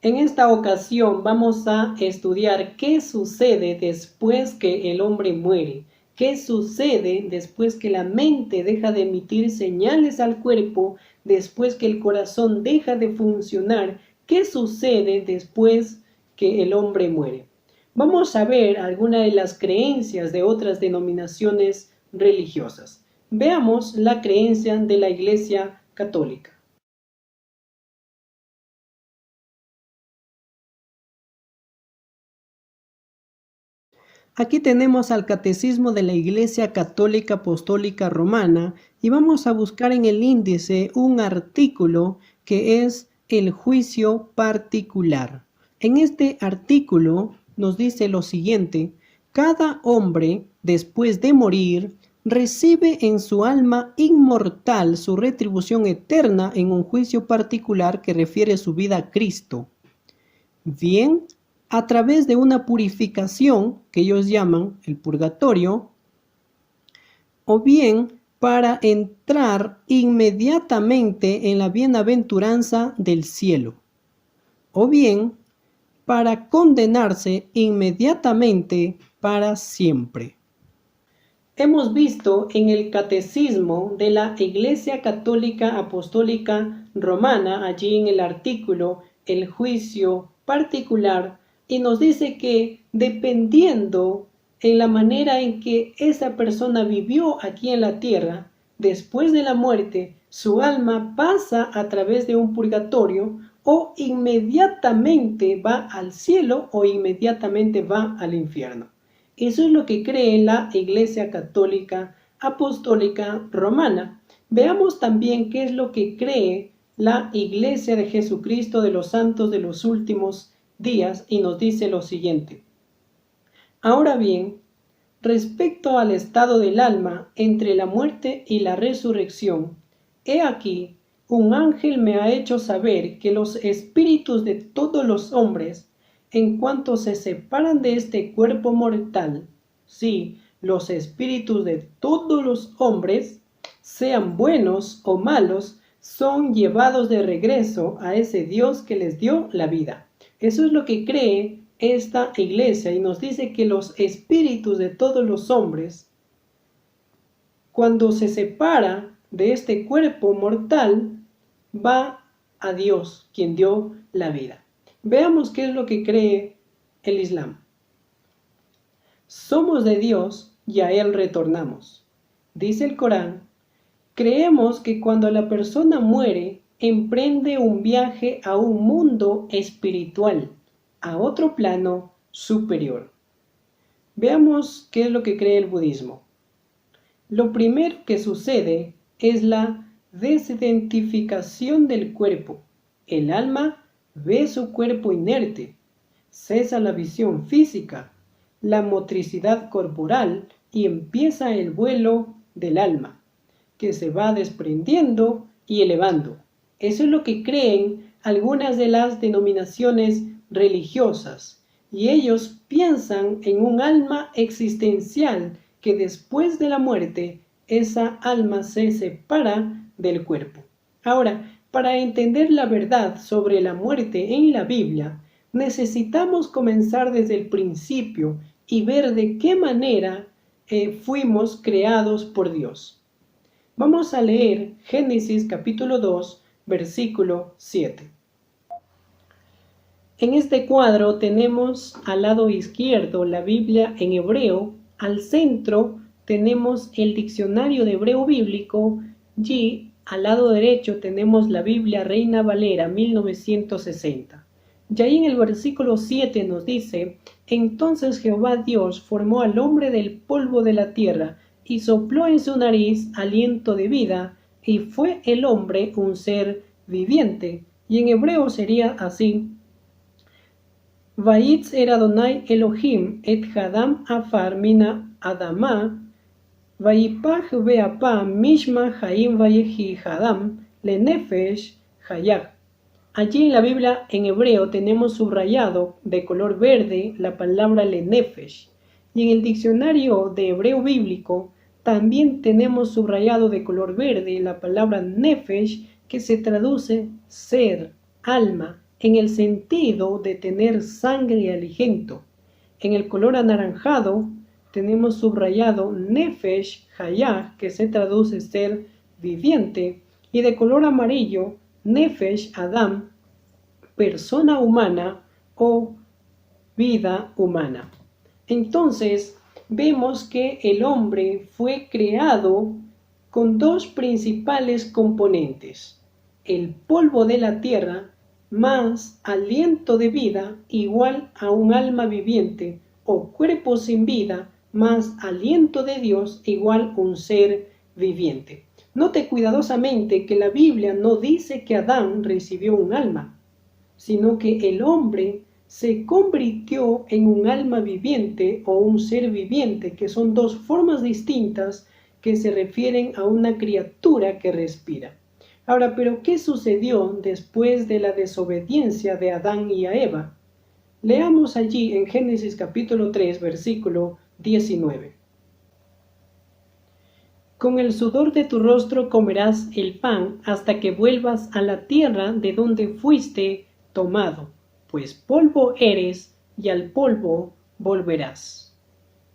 En esta ocasión vamos a estudiar qué sucede después que el hombre muere. ¿Qué sucede después que la mente deja de emitir señales al cuerpo, después que el corazón deja de funcionar? ¿Qué sucede después que el hombre muere? Vamos a ver algunas de las creencias de otras denominaciones religiosas. Veamos la creencia de la Iglesia Católica. Aquí tenemos al Catecismo de la Iglesia Católica Apostólica Romana y vamos a buscar en el índice un artículo que es el juicio particular. En este artículo nos dice lo siguiente: cada hombre, después de morir, recibe en su alma inmortal su retribución eterna en un juicio particular que refiere su vida a Cristo. Bien, a través de una purificación que ellos llaman el purgatorio, o bien para entrar inmediatamente en la bienaventuranza del cielo, o bien para condenarse inmediatamente para siempre. Hemos visto en el Catecismo de la Iglesia Católica Apostólica Romana, allí en el artículo El juicio particular, y nos dice que dependiendo en la manera en que esa persona vivió aquí en la tierra, después de la muerte, su alma pasa a través de un purgatorio o inmediatamente va al cielo o inmediatamente va al infierno. Eso es lo que cree la Iglesia Católica Apostólica Romana. Veamos también qué es lo que cree la Iglesia de Jesucristo de los Santos de los Últimos Días, y nos dice lo siguiente. Ahora bien, respecto al estado del alma entre la muerte y la resurrección, he aquí, un ángel me ha hecho saber que los espíritus de todos los hombres, en cuanto se separan de este cuerpo mortal, sí, los espíritus de todos los hombres, sean buenos o malos, son llevados de regreso a ese Dios que les dio la vida. Eso es lo que cree esta iglesia, y nos dice que los espíritus de todos los hombres, cuando se separa de este cuerpo mortal, va a Dios, quien dio la vida. Veamos qué es lo que cree el Islam. Somos de Dios y a Él retornamos. Dice el Corán, creemos que cuando la persona muere, emprende un viaje a un mundo espiritual, a otro plano superior. Veamos qué es lo que cree el budismo. Lo primero que sucede es la desidentificación del cuerpo. El alma ve su cuerpo inerte, cesa la visión física, la motricidad corporal y empieza el vuelo del alma, que se va desprendiendo y elevando. Eso es lo que creen algunas de las denominaciones religiosas, y ellos piensan en un alma existencial que después de la muerte esa alma se separa del cuerpo. Ahora, para entender la verdad sobre la muerte en la Biblia, necesitamos comenzar desde el principio y ver de qué manera fuimos creados por Dios. Vamos a leer Génesis capítulo 2, versículo 7. En este cuadro tenemos al lado izquierdo la Biblia en hebreo, al centro tenemos el diccionario de hebreo bíblico y al lado derecho tenemos la Biblia Reina Valera 1960. Y ahí en el versículo 7 nos dice, entonces Jehová Dios formó al hombre del polvo de la tierra y sopló en su nariz aliento de vida, y fue el hombre un ser viviente. Y en hebreo sería así, Vayitz er Adonai Elohim et Hadam afar mina Adama, Vayipach beapa mishma Haim vayehi Hadam lenefesh hayach. Allí en la Biblia en hebreo tenemos subrayado de color verde la palabra lenefesh, y en el diccionario de hebreo bíblico también tenemos subrayado de color verde la palabra nefesh, que se traduce ser, alma, en el sentido de tener sangre aligento. En el color anaranjado tenemos subrayado Nefesh Hayah, que se traduce ser viviente, y de color amarillo Nefesh Adam, persona humana o vida humana. Entonces, vemos que el hombre fue creado con dos principales componentes: el polvo de la tierra más aliento de vida igual a un alma viviente, o cuerpo sin vida más aliento de Dios igual a un ser viviente. Note cuidadosamente que la Biblia no dice que Adán recibió un alma, sino que el hombre se convirtió en un alma viviente o un ser viviente, que son dos formas distintas que se refieren a una criatura que respira. Ahora, ¿pero qué sucedió después de la desobediencia de Adán y a Eva? Leamos allí en Génesis capítulo 3, versículo 19. Con el sudor de tu rostro comerás el pan hasta que vuelvas a la tierra de donde fuiste tomado, pues polvo eres y al polvo volverás.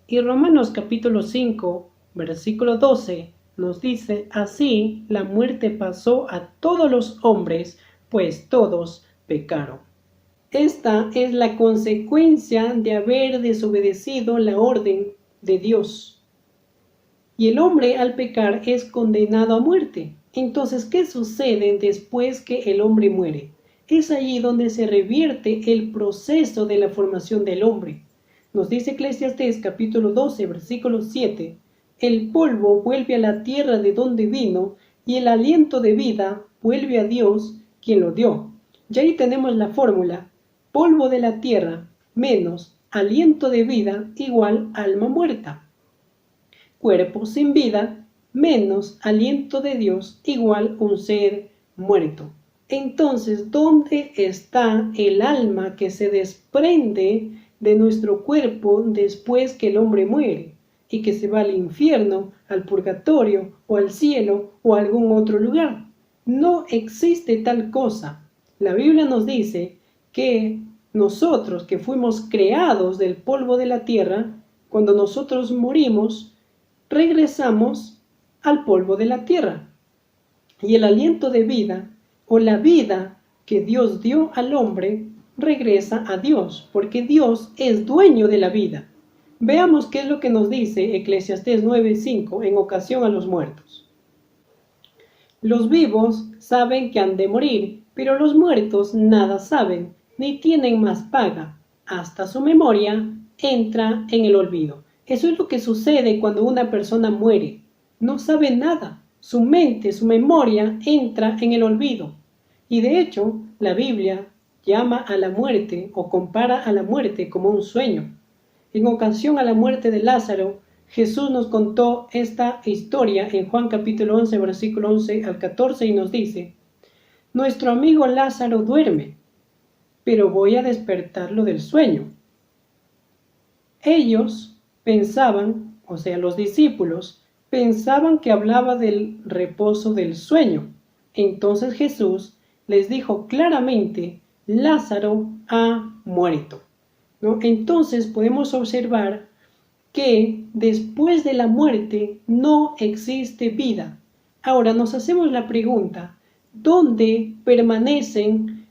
Y Romanos capítulo 5, versículo 12 nos dice: así la muerte pasó a todos los hombres, pues todos pecaron. Esta es la consecuencia de haber desobedecido la orden de Dios. Y el hombre al pecar es condenado a muerte. Entonces, ¿qué sucede después que el hombre muere? Es allí donde se revierte el proceso de la formación del hombre. Nos dice Eclesiastés capítulo 12, versículo 7, el polvo vuelve a la tierra de donde vino, y el aliento de vida vuelve a Dios, quien lo dio. Y ahí tenemos la fórmula: polvo de la tierra menos aliento de vida igual alma muerta. Cuerpo sin vida menos aliento de Dios igual un ser muerto. Entonces, ¿dónde está el alma que se desprende de nuestro cuerpo después que el hombre muere y que se va al infierno, al purgatorio o al cielo o a algún otro lugar? No existe tal cosa. La Biblia nos dice que nosotros, que fuimos creados del polvo de la tierra, cuando nosotros morimos, regresamos al polvo de la tierra. Y el aliento de vida o la vida que Dios dio al hombre regresa a Dios, porque Dios es dueño de la vida. Veamos qué es lo que nos dice Eclesiastés 9:5 en ocasión a los muertos. Los vivos saben que han de morir, pero los muertos nada saben, ni tienen más paga. Hasta su memoria entra en el olvido. Eso es lo que sucede cuando una persona muere. No sabe nada. Su mente, su memoria entra en el olvido. Y de hecho, la Biblia llama a la muerte o compara a la muerte como un sueño. En ocasión a la muerte de Lázaro, Jesús nos contó esta historia en Juan capítulo 11, versículo 11 al 14 y nos dice: nuestro amigo Lázaro duerme, pero voy a despertarlo del sueño. Ellos pensaban, o sea, los discípulos, pensaban que hablaba del reposo del sueño. Entonces Jesús les dijo claramente: Lázaro ha muerto, ¿no? Entonces podemos observar que después de la muerte no existe vida. Ahora nos hacemos la pregunta: ¿dónde permanecen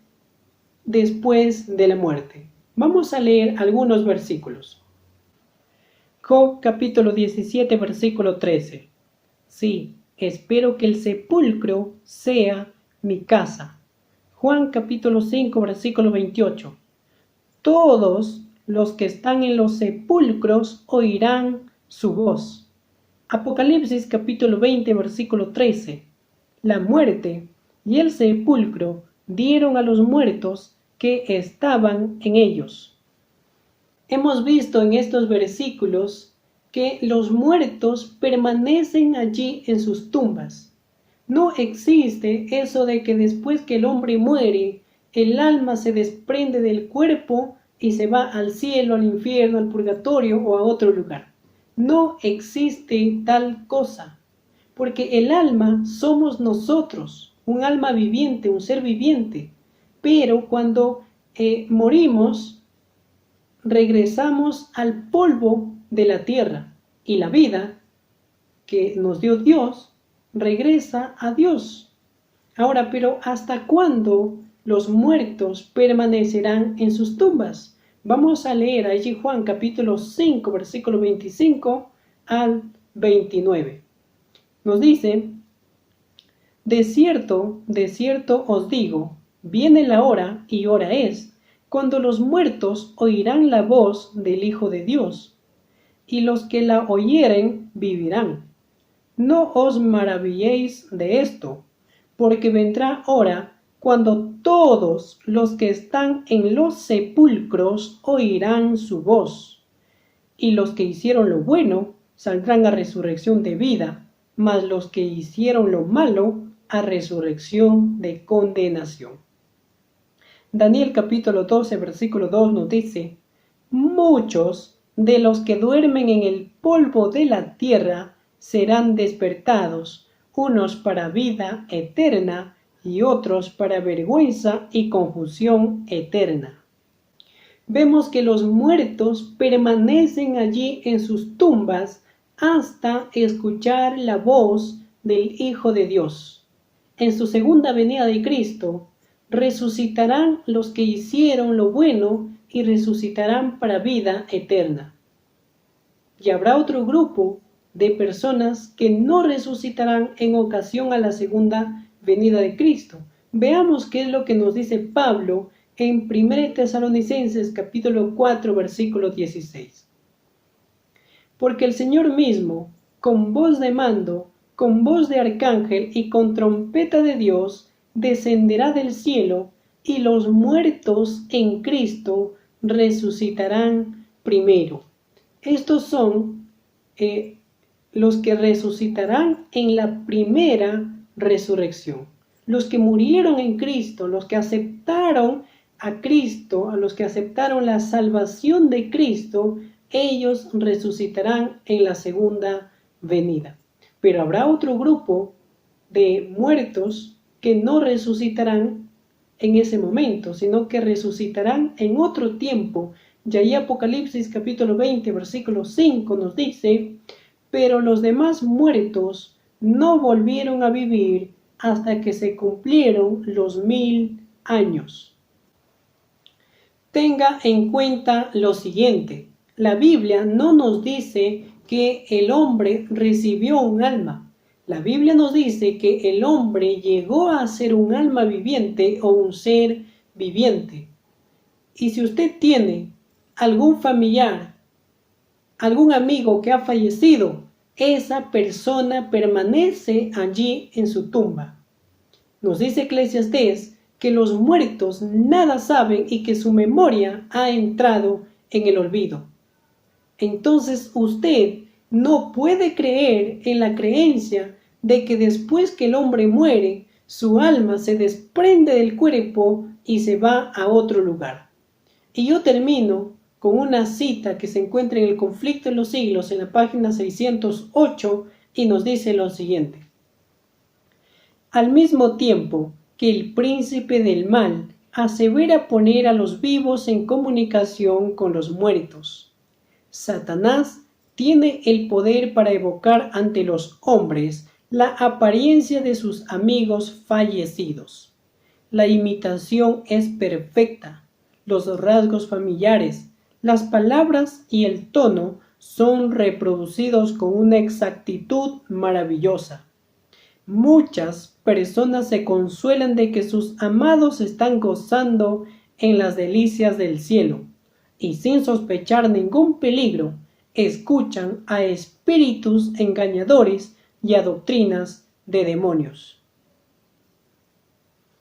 después de la muerte? Vamos a leer algunos versículos. Job capítulo 17, versículo 13. Sí, espero que el sepulcro sea mi casa. Juan capítulo 5, versículo 28. Todos los que están en los sepulcros oirán su voz. Apocalipsis capítulo 20, versículo 13. La muerte y el sepulcro dieron a los muertos que estaban en ellos. Hemos visto en estos versículos que los muertos permanecen allí en sus tumbas. No existe eso de que después que el hombre muere, el alma se desprende del cuerpo y se va al cielo, al infierno, al purgatorio o a otro lugar. No existe tal cosa, porque el alma somos nosotros, un alma viviente, un ser viviente. pero cuando morimos, regresamos al polvo de la tierra y la vida que nos dio Dios regresa a Dios. Ahora, pero ¿hasta cuándo los muertos permanecerán en sus tumbas? Vamos a leer allí Juan capítulo 5, versículo 25 al 29. Nos dice: de cierto os digo, viene la hora, y hora es, cuando los muertos oirán la voz del Hijo de Dios, y los que la oyeren vivirán. No os maravilléis de esto, porque vendrá hora cuando todos los que están en los sepulcros oirán su voz, y los que hicieron lo bueno saldrán a resurrección de vida, mas los que hicieron lo malo a resurrección de condenación. Daniel capítulo 12, versículo 2 nos dice: muchos de los que duermen en el polvo de la tierra serán despertados, unos para vida eterna y otros para vergüenza y confusión eterna. Vemos que los muertos permanecen allí en sus tumbas hasta escuchar la voz del Hijo de Dios. En su segunda venida de Cristo, resucitarán los que hicieron lo bueno y resucitarán para vida eterna. Y habrá otro grupo de personas que no resucitarán en ocasión a la segunda venida de Cristo. Veamos qué es lo que nos dice Pablo en 1 Tesalonicenses capítulo 4, versículo 16. Porque el Señor mismo, con voz de mando, con voz de arcángel y con trompeta de Dios, descenderá del cielo, y los muertos en Cristo resucitarán primero. Estos son los que resucitarán en la primera resurrección. Los que murieron en Cristo, los que aceptaron a Cristo, a los que aceptaron la salvación de Cristo, ellos resucitarán en la segunda venida. Pero habrá otro grupo de muertos que no resucitarán en ese momento, sino que resucitarán en otro tiempo. Y ahí Apocalipsis capítulo 20, versículo 5 nos dice: pero los demás muertos no volvieron a vivir hasta que se cumplieron los 1000 años. Tenga en cuenta lo siguiente: la Biblia no nos dice que el hombre recibió un alma. La Biblia nos dice que el hombre llegó a ser un alma viviente o un ser viviente. Y si usted tiene algún familiar, algún amigo que ha fallecido, esa persona permanece allí en su tumba. Nos dice Eclesiastés que los muertos nada saben y que su memoria ha entrado en el olvido. Entonces usted no puede creer en la creencia de que después que el hombre muere, su alma se desprende del cuerpo y se va a otro lugar. Y yo termino con una cita que se encuentra en el Conflicto de los Siglos, en la página 608, y nos dice lo siguiente: al mismo tiempo que el príncipe del mal asevera poner a los vivos en comunicación con los muertos, Satanás tiene el poder para evocar ante los hombres la apariencia de sus amigos fallecidos. La imitación es perfecta, los rasgos familiares, las palabras y el tono son reproducidos con una exactitud maravillosa. Muchas personas se consuelan de que sus amados están gozando en las delicias del cielo, y sin sospechar ningún peligro, escuchan a espíritus engañadores y a doctrinas de demonios.